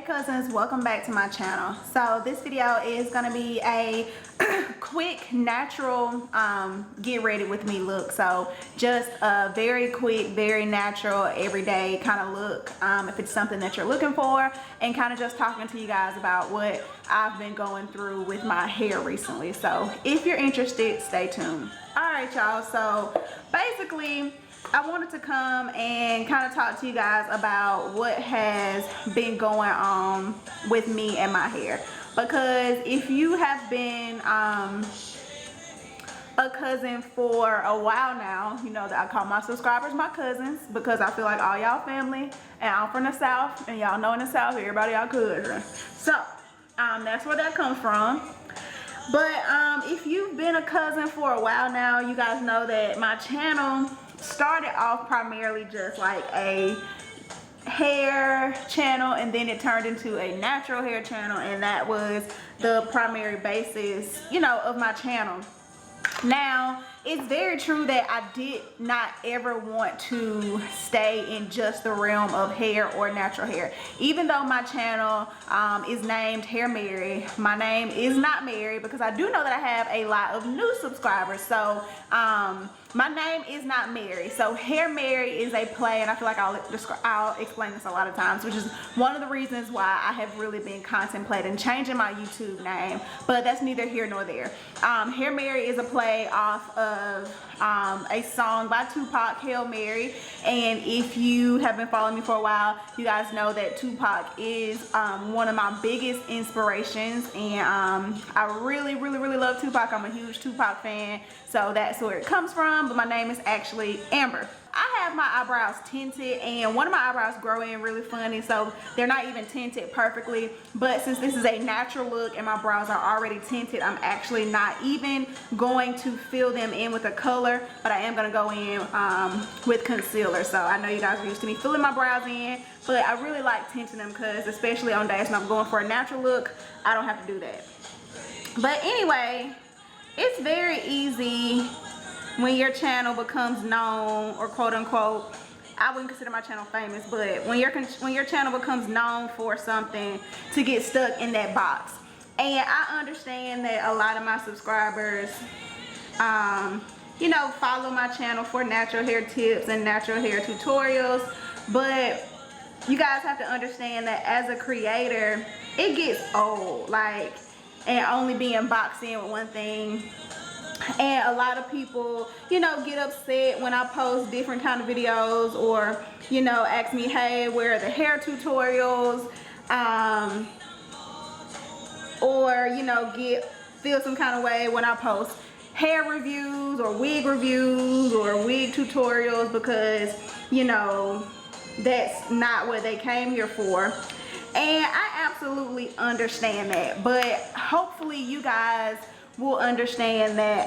Hey cousins, welcome back to my channel. So this video is going to be a quick natural get ready with me look. So just a very quick, very natural, everyday kind of look, if it's something that you're looking for, and kind of just talking to you guys about what I've been going through with my hair recently. So if you're interested, stay tuned. Alright y'all, so basically I wanted to come and kind of talk to you guys about what has been going on with me and my hair, because if you have been a cousin for a while now, you know that I call my subscribers my cousins, because I feel like all y'all family, and I'm from the South, and y'all know in the South everybody y'all cousins. So that's where that comes from. But if you've been a cousin for a while now, you guys know that my channel started off primarily just like a hair channel, and then it turned into a natural hair channel, and that was the primary basis, you know, of my channel. Now, it's very true that I did not ever want to stay in just the realm of hair or natural hair. Even though my channel is named Hair Mary, my name is not Mary, because I do know that I have a lot of new subscribers. So my name is not Mary. So Hair Mary is a play, and I feel like I'll explain this a lot of times, which is one of the reasons why I have really been contemplating changing my YouTube name, but that's neither here nor there. Hair Mary is a play off of a song by Tupac, Hail Mary, and if you have been following me for a while, you guys know that Tupac is one of my biggest inspirations, and I really love Tupac. I'm a huge Tupac fan, so that's where it comes from. But my name is actually Amber. I have my eyebrows tinted, and one of my eyebrows grow in really funny, so they're not even tinted perfectly. But since this is a natural look and my brows are already tinted, I'm actually not even going to fill them in with a color, but I am going to go in with concealer. So I know you guys are used to me filling my brows in, but I really like tinting them, because especially on days when I'm going for a natural look, I don't have to do that. But anyway, it's very easy when your channel becomes known, or quote unquote, I wouldn't consider my channel famous, but when your channel becomes known for something, to get stuck in that box. And I understand that a lot of my subscribers you know, follow my channel for natural hair tips and natural hair tutorials, but you guys have to understand that as a creator, it gets old, like, and only being boxed in with one thing. And a lot of people, you know, get upset when I post different kind of videos, or, you know, ask me, hey, where are the hair tutorials? Or, you know, feel some kind of way when I post hair reviews or wig tutorials, because, you know, that's not what they came here for. And I absolutely understand that, but hopefully you guys will understand that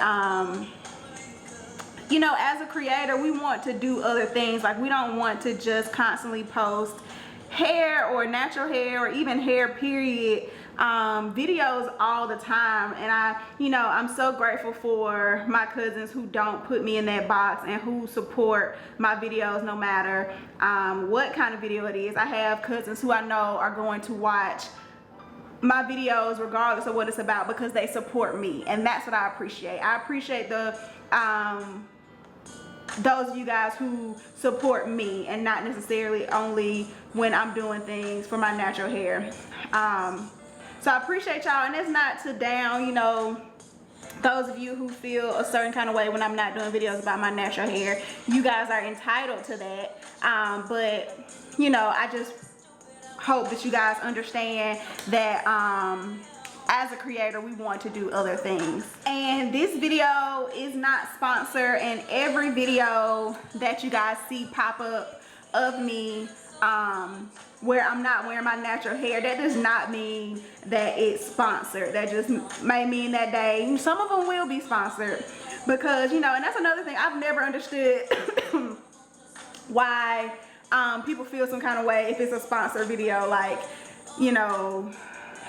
you know, as a creator, we want to do other things. Like, we don't want to just constantly post hair or natural hair or even hair period videos all the time. And you know, I'm so grateful for my cousins who don't put me in that box and who support my videos no matter what kind of video it is. I have cousins who I know are going to watch my videos regardless of what it's about, because they support me, and that's what I appreciate. I appreciate the those of you guys who support me, and not necessarily only when I'm doing things for my natural hair. So I appreciate y'all, and it's not to down, you know, those of you who feel a certain kind of way when I'm not doing videos about my natural hair. You guys are entitled to that, but you know, I just hope that you guys understand that as a creator, we want to do other things. And this video is not sponsored, and every video that you guys see pop up of me where I'm not wearing my natural hair, that does not mean that it's sponsored. That just may mean that day some of them will be sponsored, because, you know, and that's another thing I've never understood why people feel some kind of way if it's a sponsored video. Like, you know,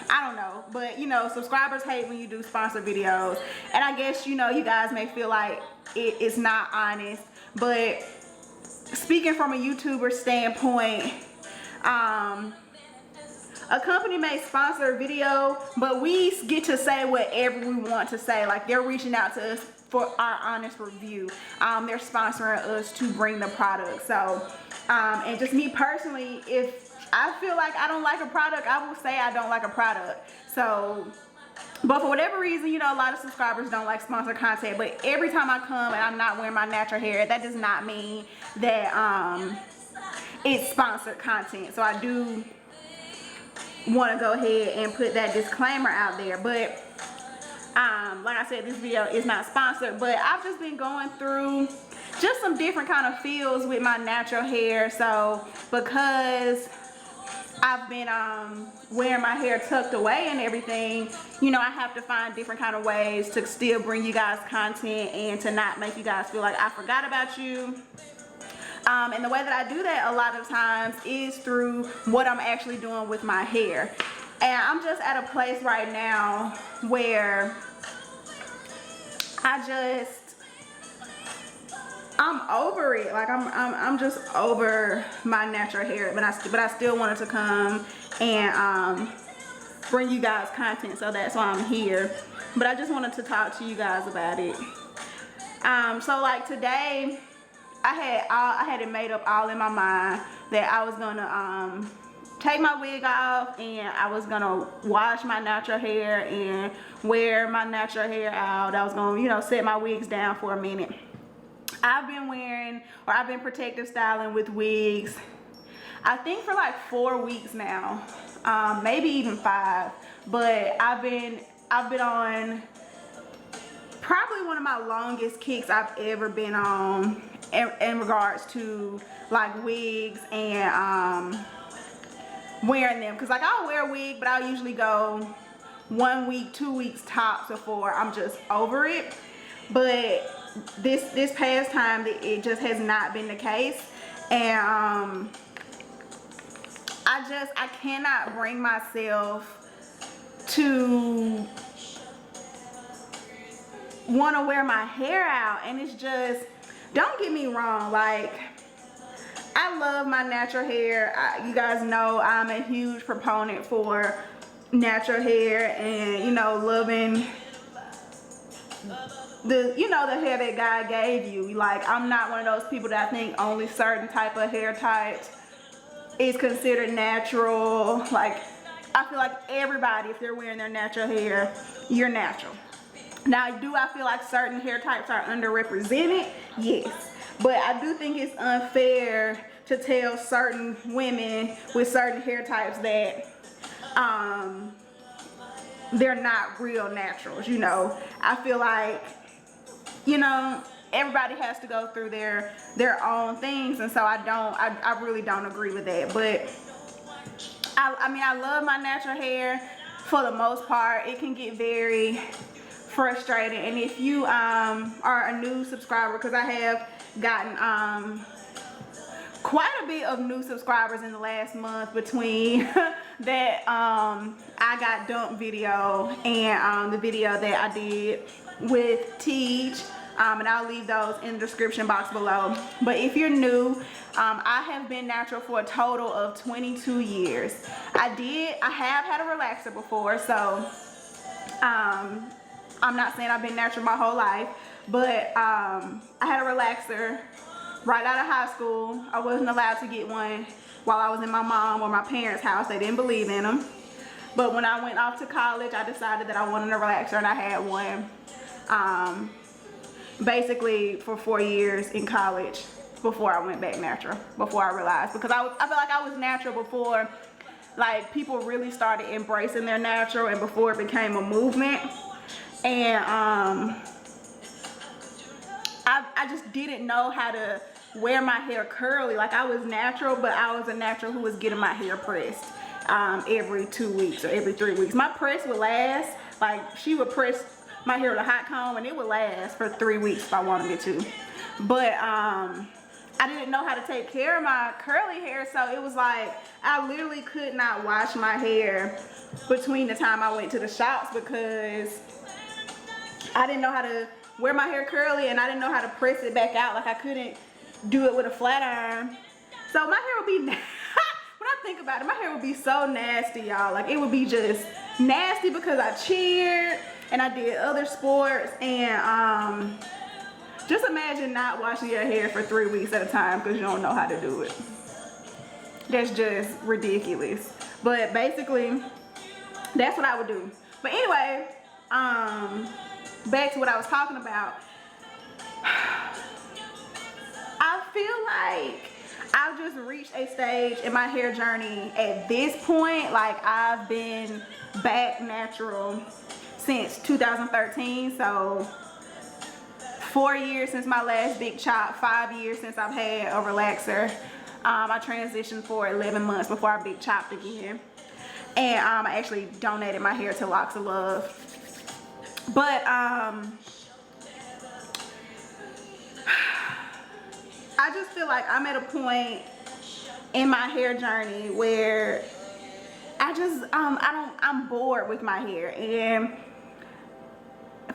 I don't know, but you know, subscribers hate when you do sponsored videos, and I guess, you know, you guys may feel like it's not honest, but speaking from a YouTuber standpoint, a company may sponsor a video, but we get to say whatever we want to say. Like, they're reaching out to us for our honest review. They're sponsoring us to bring the product. So, and just me personally, if I feel like I don't like a product, I will say I don't like a product. So, but for whatever reason, you know, a lot of subscribers don't like sponsored content. But every time I come and I'm not wearing my natural hair, that does not mean that it's sponsored content. So I do want to go ahead and put that disclaimer out there. But like I said, this video is not sponsored, but I've just been going through just some different kind of feels with my natural hair. So because I've been wearing my hair tucked away and everything, you know, I have to find different kind of ways to still bring you guys content and to not make you guys feel like I forgot about you. And the way that I do that a lot of times is through what I'm actually doing with my hair. And I'm just at a place right now where I'm over it. Like I'm just over my natural hair, but I still wanted to come and bring you guys content, so that's why I'm here. But I just wanted to talk to you guys about it. So like today, I had it made up all in my mind that I was gonna take my wig off and I was gonna wash my natural hair and wear my natural hair out. I was gonna, you know, set my wigs down for a minute. I've been protective styling with wigs, I think for like 4 weeks now, maybe even 5. But I've been on probably one of my longest kicks I've ever been on in regards to like wigs and wearing them. Cause like I'll wear a wig, but I'll usually go 1 week, 2 weeks tops before I'm just over it. But this past time, it just has not been the case, and I cannot bring myself to want to wear my hair out. And it's just, don't get me wrong, like I love my natural hair. You guys know I'm a huge proponent for natural hair, and you know, loving the hair that God gave you. Like, I'm not one of those people that think only certain type of hair types is considered natural. Like, I feel like everybody, if they're wearing their natural hair, you're natural. Now, do I feel like certain hair types are underrepresented? Yes. But I do think it's unfair to tell certain women with certain hair types that they're not real naturals, you know. I feel like, you know, everybody has to go through their own things, and so I really don't agree with that. But I mean, I love my natural hair for the most part. It can get very frustrating, and if you are a new subscriber, because I have gotten quite a bit of new subscribers in the last month between that I got dumped video and the video that I did with TINTED, and I'll leave those in the description box below. But if you're new, I have been natural for a total of 22 years. I have had a relaxer before, so I'm not saying I've been natural my whole life, but I had a relaxer right out of high school. I wasn't allowed to get one while I was in my mom or my parents' house. They didn't believe in them. But when I went off to college, I decided that I wanted a relaxer, and I had one basically for 4 years in college before I went back natural, before I realized. Because I feel like I was natural before like people really started embracing their natural, and before it became a movement. And I just didn't know how to wear my hair curly. Like, I was natural, but I was a natural who was getting my hair pressed every 2 weeks or every 3 weeks. My press would last, like, she would press my hair with a hot comb, and it would last for 3 weeks if I wanted it to. But I didn't know how to take care of my curly hair, so it was like I literally could not wash my hair between the time I went to the shops, because I didn't know how to wear my hair curly, and I didn't know how to press it back out. Like, I couldn't do it with a flat iron. So my hair would be when I think about it, my hair would be so nasty, y'all. Like, it would be just nasty because I cheered and I did other sports. And just imagine not washing your hair for 3 weeks at a time because you don't know how to do it. That's just ridiculous. But basically, that's what I would do. But anyway, back to what I was talking about. I feel like I've just reached a stage in my hair journey at this point. Like, I've been back natural since 2013. So 4 years since my last big chop, 5 years since I've had a relaxer. I transitioned for 11 months before I big chopped again. And I actually donated my hair to Locks of Love. But I just feel like I'm at a point in my hair journey where I'm bored with my hair. And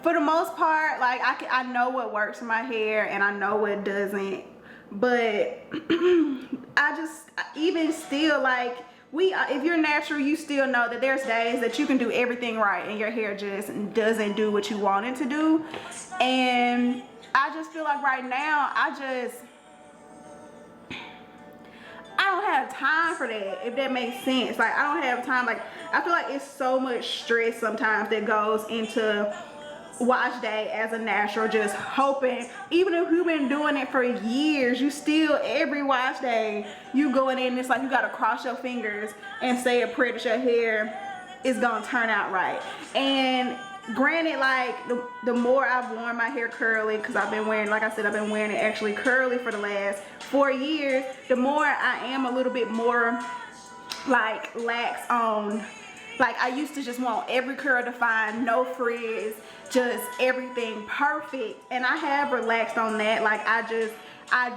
for the most part, like, I know what works for my hair and I know what doesn't. But I just, even still, like, if you're natural, you still know that there's days that you can do everything right and your hair just doesn't do what you want it to do. And I just feel like right now, I don't have time for that, if that makes sense. Like, I don't have time. Like, I feel like it's so much stress sometimes that goes into wash day as a natural, just hoping, even if you've been doing it for years, you still, every wash day, you going in, it's like you gotta cross your fingers and say a prayer that your hair is gonna turn out right. And granted, like, the more I've worn my hair curly, because I've been wearing, like I said, I've been wearing it actually curly for the last 4 years, the more I am a little bit more like lax on, like, I used to just want every curl defined, no frizz, just everything perfect. And I have relaxed on that. Like, I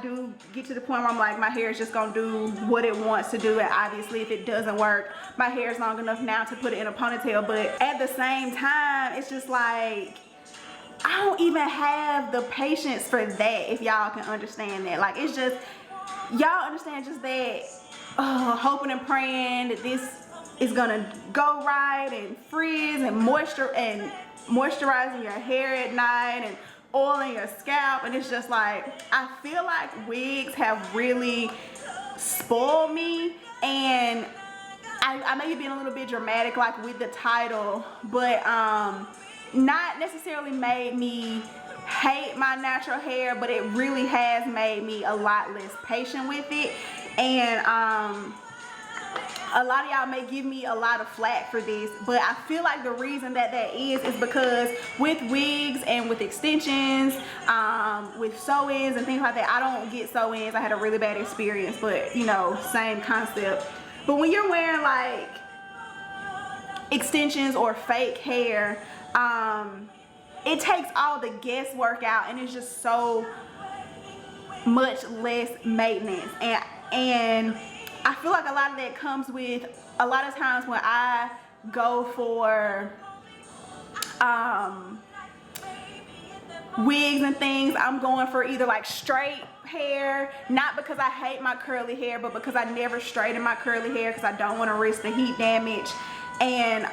do get to the point where I'm like, my hair is just gonna do what it wants to do. And obviously, if it doesn't work, my hair is long enough now to put it in a ponytail. But at the same time, it's just like, I don't even have the patience for that, if y'all can understand that. Like, it's just, y'all understand just that, hoping and praying that this is gonna go right, and frizz and moisturizing your hair at night and oiling your scalp. And it's just like, I feel like wigs have really spoiled me. And I may be being a little bit dramatic, like, with the title, but not necessarily made me hate my natural hair, but it really has made me a lot less patient with it. And a lot of y'all may give me a lot of flack for this, but I feel like the reason that is because with wigs and with extensions, with sew-ins and things like that, I don't get sew-ins. I had a really bad experience, but, you know, same concept. But when you're wearing, like, extensions or fake hair, it takes all the guesswork out, and it's just so much less maintenance. And I feel like a lot of that comes with, a lot of times when I go for wigs and things, I'm going for either like straight hair, not because I hate my curly hair, but because I never straighten my curly hair because I don't want to risk the heat damage. And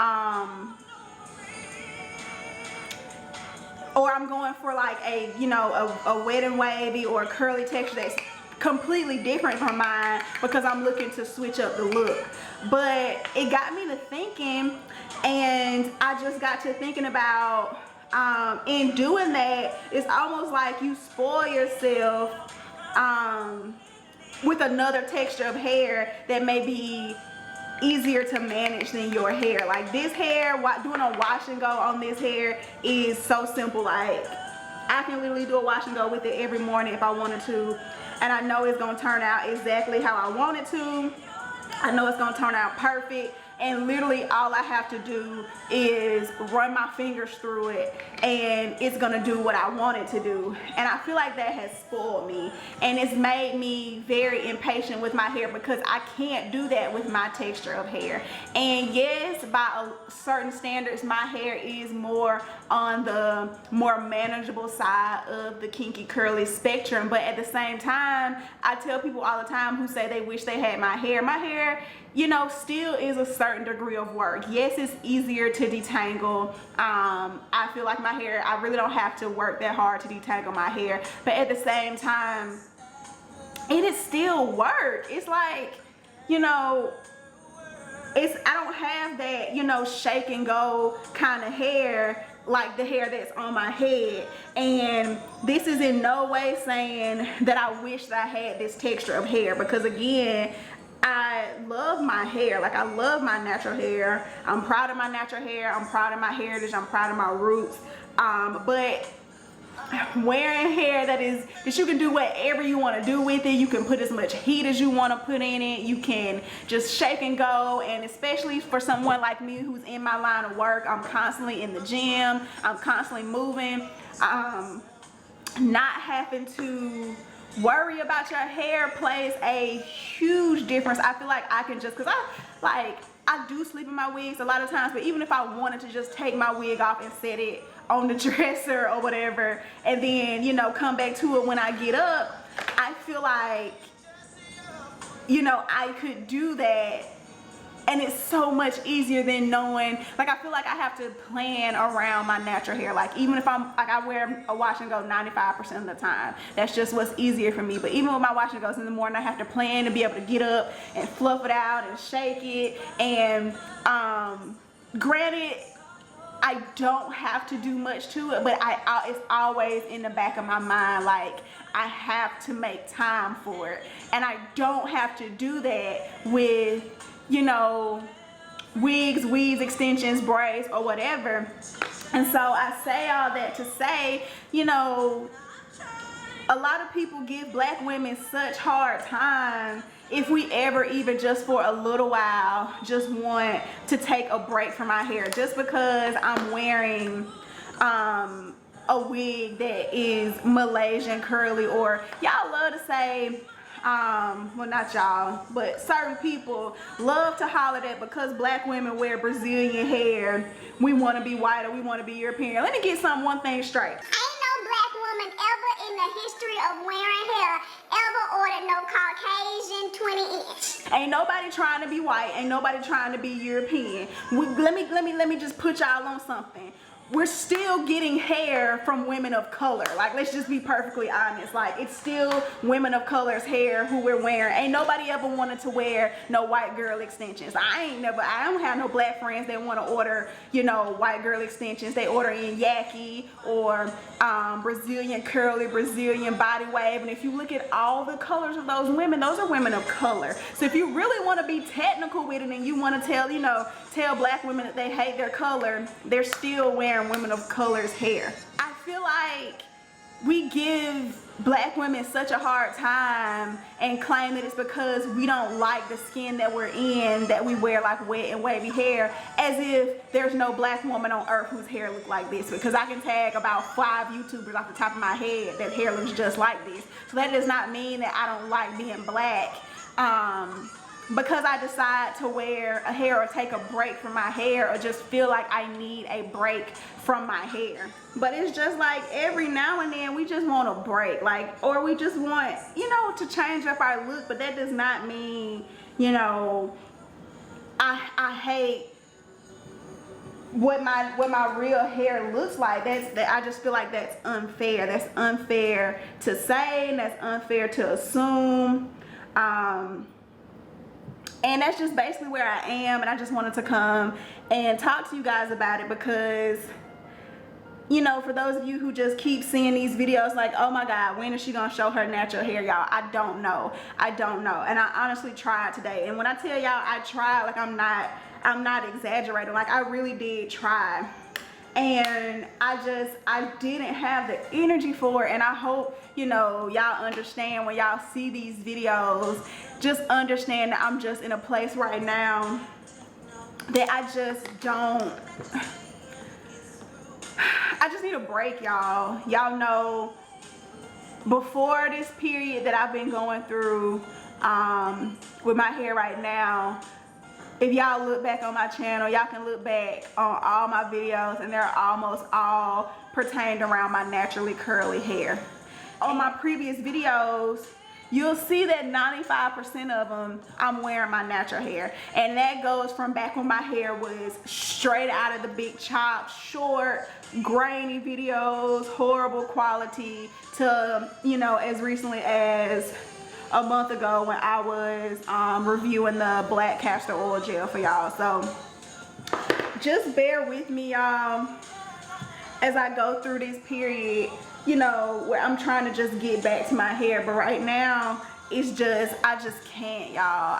or I'm going for like a, you know, a wet and wavy or a curly texture that's completely different from mine because I'm looking to switch up the look. But it got me to thinking, and I just got to thinking about, in doing that, it's almost like you spoil yourself with another texture of hair that may be easier to manage than your hair. Like, this hair, doing a wash and go on this hair is so simple. Like, I can literally do a wash and go with it every morning if I wanted to, and I know it's gonna turn out exactly how I want it to. I know it's gonna turn out perfect, and literally all I have to do is run my fingers through it and it's gonna do what I want it to do. And I feel like that has spoiled me, and it's made me very impatient with my hair because I can't do that with my texture of hair. And yes, by certain standards, my hair is more on the more manageable side of the kinky curly spectrum, but at the same time, I tell people all the time who say they wish they had my hair, you know, still is a certain degree of work. Yes, it's easier to detangle. I feel like my hair, I really don't have to work that hard to detangle my hair, but at the same time, it is still work. It's like, you know, I don't have that, you know, shake and go kind of hair like the hair that's on my head. And this is in no way saying that I wish that I had this texture of hair, because again, I love my hair. Like, I love my natural hair. I'm proud of my natural hair. I'm proud of my heritage. I'm proud of my roots. But wearing hair that you can do whatever you want to do with it. You can put as much heat as you want to put in it. You can just shake and go. And especially for someone like me who's in my line of work, I'm constantly in the gym. I'm constantly moving. Not having to worry about your hair plays a huge difference. I feel like I can just, because I do sleep in my wigs a lot of times, but even if I wanted to just take my wig off and set it on the dresser or whatever, and then, you know, come back to it when I get up, I feel like, you know, I could do that. And it's so much easier than knowing, like, I feel like I have to plan around my natural hair. Like, even if I wear a wash and go 95% of the time. That's just what's easier for me. But even with my wash and goes in the morning, I have to plan to be able to get up and fluff it out and shake it. And granted, I don't have to do much to it, but it's always in the back of my mind, like, I have to make time for it. And I don't have to do that with, you know, wigs, weaves, extensions, braids, or whatever. And so I say all that to say, you know, a lot of people give black women such hard time if we ever even just for a little while just want to take a break from our hair just because I'm wearing a wig that is Malaysian curly, or y'all love to say, well, not y'all, but certain people love to holler that because black women wear Brazilian hair, we want to be white or we want to be European. Let me get one thing straight. Ain't no black woman ever in the history of wearing hair ever ordered no Caucasian 20-inch. Ain't nobody trying to be white. Ain't nobody trying to be European. Let me just put y'all on something. We're still getting hair from women of color. Like, let's just be perfectly honest. Like, it's still women of color's hair who we're wearing. Ain't nobody ever wanted to wear no white girl extensions. I don't have no black friends that want to order, you know, white girl extensions. They order in yaki or Brazilian curly, Brazilian body wave. And if you look at all the colors of those are women of color. So if you really want to be technical with it and you want to tell black women that they hate their color, they're still wearing women of color's hair. I feel like we give black women such a hard time and claim that it's because we don't like the skin that we're in that we wear like wet and wavy hair, as if there's no black woman on earth whose hair look like this, because I can tag about 5 YouTubers off the top of my head that hair looks just like this. So that does not mean that I don't like being black. Because I decide to wear a hair or take a break from my hair, or just feel like I need a break from my hair. But it's just like every now and then we just want a break, like, or we just want, you know, to change up our look. But that does not mean, you know, I hate what my real hair looks like. I just feel like that's unfair. That's unfair to say, and that's unfair to assume. And that's just basically where I am, and I just wanted to come and talk to you guys about it because, you know, for those of you who just keep seeing these videos like, oh my God, when is she gonna show her natural hair, y'all? I don't know. And I honestly tried today. And when I tell y'all I tried, like, I'm not exaggerating. Like, I really did try. And I didn't have the energy for it. And I hope, you know, y'all understand when y'all see these videos, just understand that I'm just in a place right now that I just don't, I just need a break, y'all. Y'all know before this period that I've been going through with my hair right now, if y'all look back on my channel, y'all can look back on all my videos and they're almost all pertained around my naturally curly hair. On my previous videos, you'll see that 95% of them, I'm wearing my natural hair. And that goes from back when my hair was straight out of the big chop, short, grainy videos, horrible quality, to, you know, as recently as a month ago when I was reviewing the black castor oil gel for y'all. So just bear with me, y'all, as I go through this period, you know, where I'm trying to just get back to my hair. But right now, it's just, I just can't, y'all.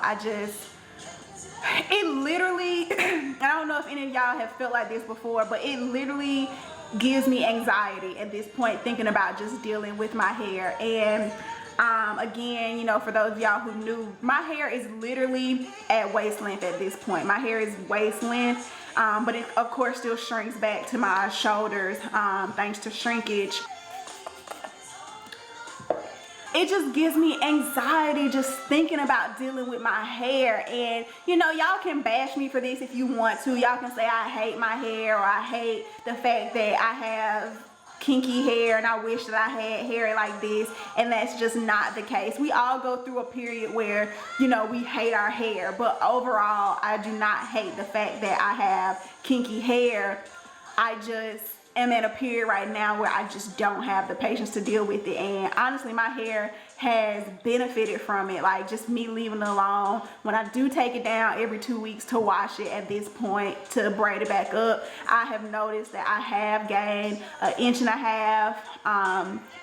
It literally, I don't know if any of y'all have felt like this before, but it literally gives me anxiety at this point thinking about just dealing with my hair. And again, you know, for those of y'all who knew, my hair is literally at waist length at this point. My hair is waist length, but it of course still shrinks back to my shoulders thanks to shrinkage. It just gives me anxiety just thinking about dealing with my hair. And you know, y'all can bash me for this if you want to. Y'all can say I hate my hair, or I hate the fact that I have kinky hair and I wish that I had hair like this, and that's just not the case. We all go through a period where, you know, we hate our hair, but overall I do not hate the fact that I have kinky hair. I just am at a period right now where I just don't have the patience to deal with it. And honestly, my hair has benefited from it, like just me leaving it alone. When I do take it down every 2 weeks to wash it at this point, to braid it back up, I have noticed that I have gained 1.5 inches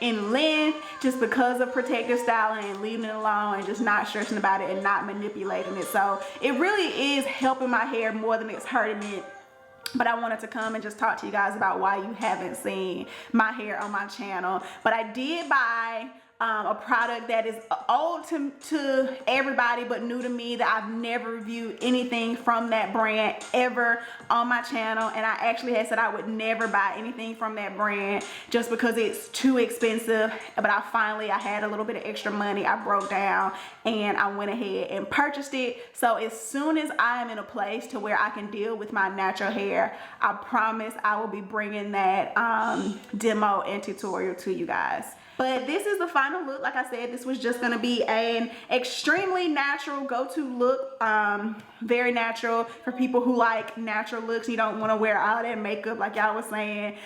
in length just because of protective styling and leaving it alone and just not stressing about it and not manipulating it. So it really is helping my hair more than it's hurting it. But I wanted to come and just talk to you guys about why you haven't seen my hair on my channel. But I did buy a product that is old to everybody but new to me, that I've never reviewed anything from that brand ever on my channel. And I actually had said I would never buy anything from that brand just because it's too expensive. But I had a little bit of extra money. I broke down and I went ahead and purchased it. So as soon as I am in a place to where I can deal with my natural hair, I promise I will be bringing that demo and tutorial to you guys. But this is the final look. Like I said, this was just gonna be an extremely natural go-to look. Very natural for people who like natural looks. You don't wanna wear all that makeup like y'all was saying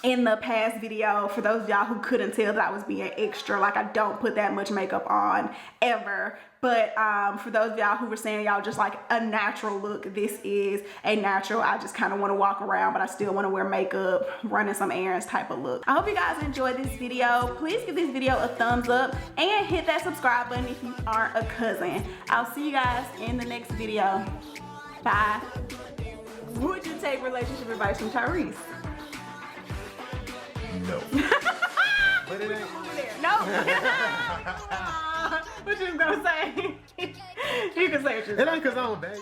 in the past video. For those of y'all who couldn't tell that I was being extra, like I don't put that much makeup on ever. But for those of y'all who were saying y'all just like a natural look, this is a natural, I just kind of want to walk around but I still want to wear makeup, running some errands type of look. I hope you guys enjoyed this video. Please give this video a thumbs up and hit that subscribe button if you aren't a cousin. I'll see you guys in the next video. Bye. Would you take relationship advice from Tyrese? No. But it ain't. No. What you gonna say? You can say what you It ain't because I'm a baby.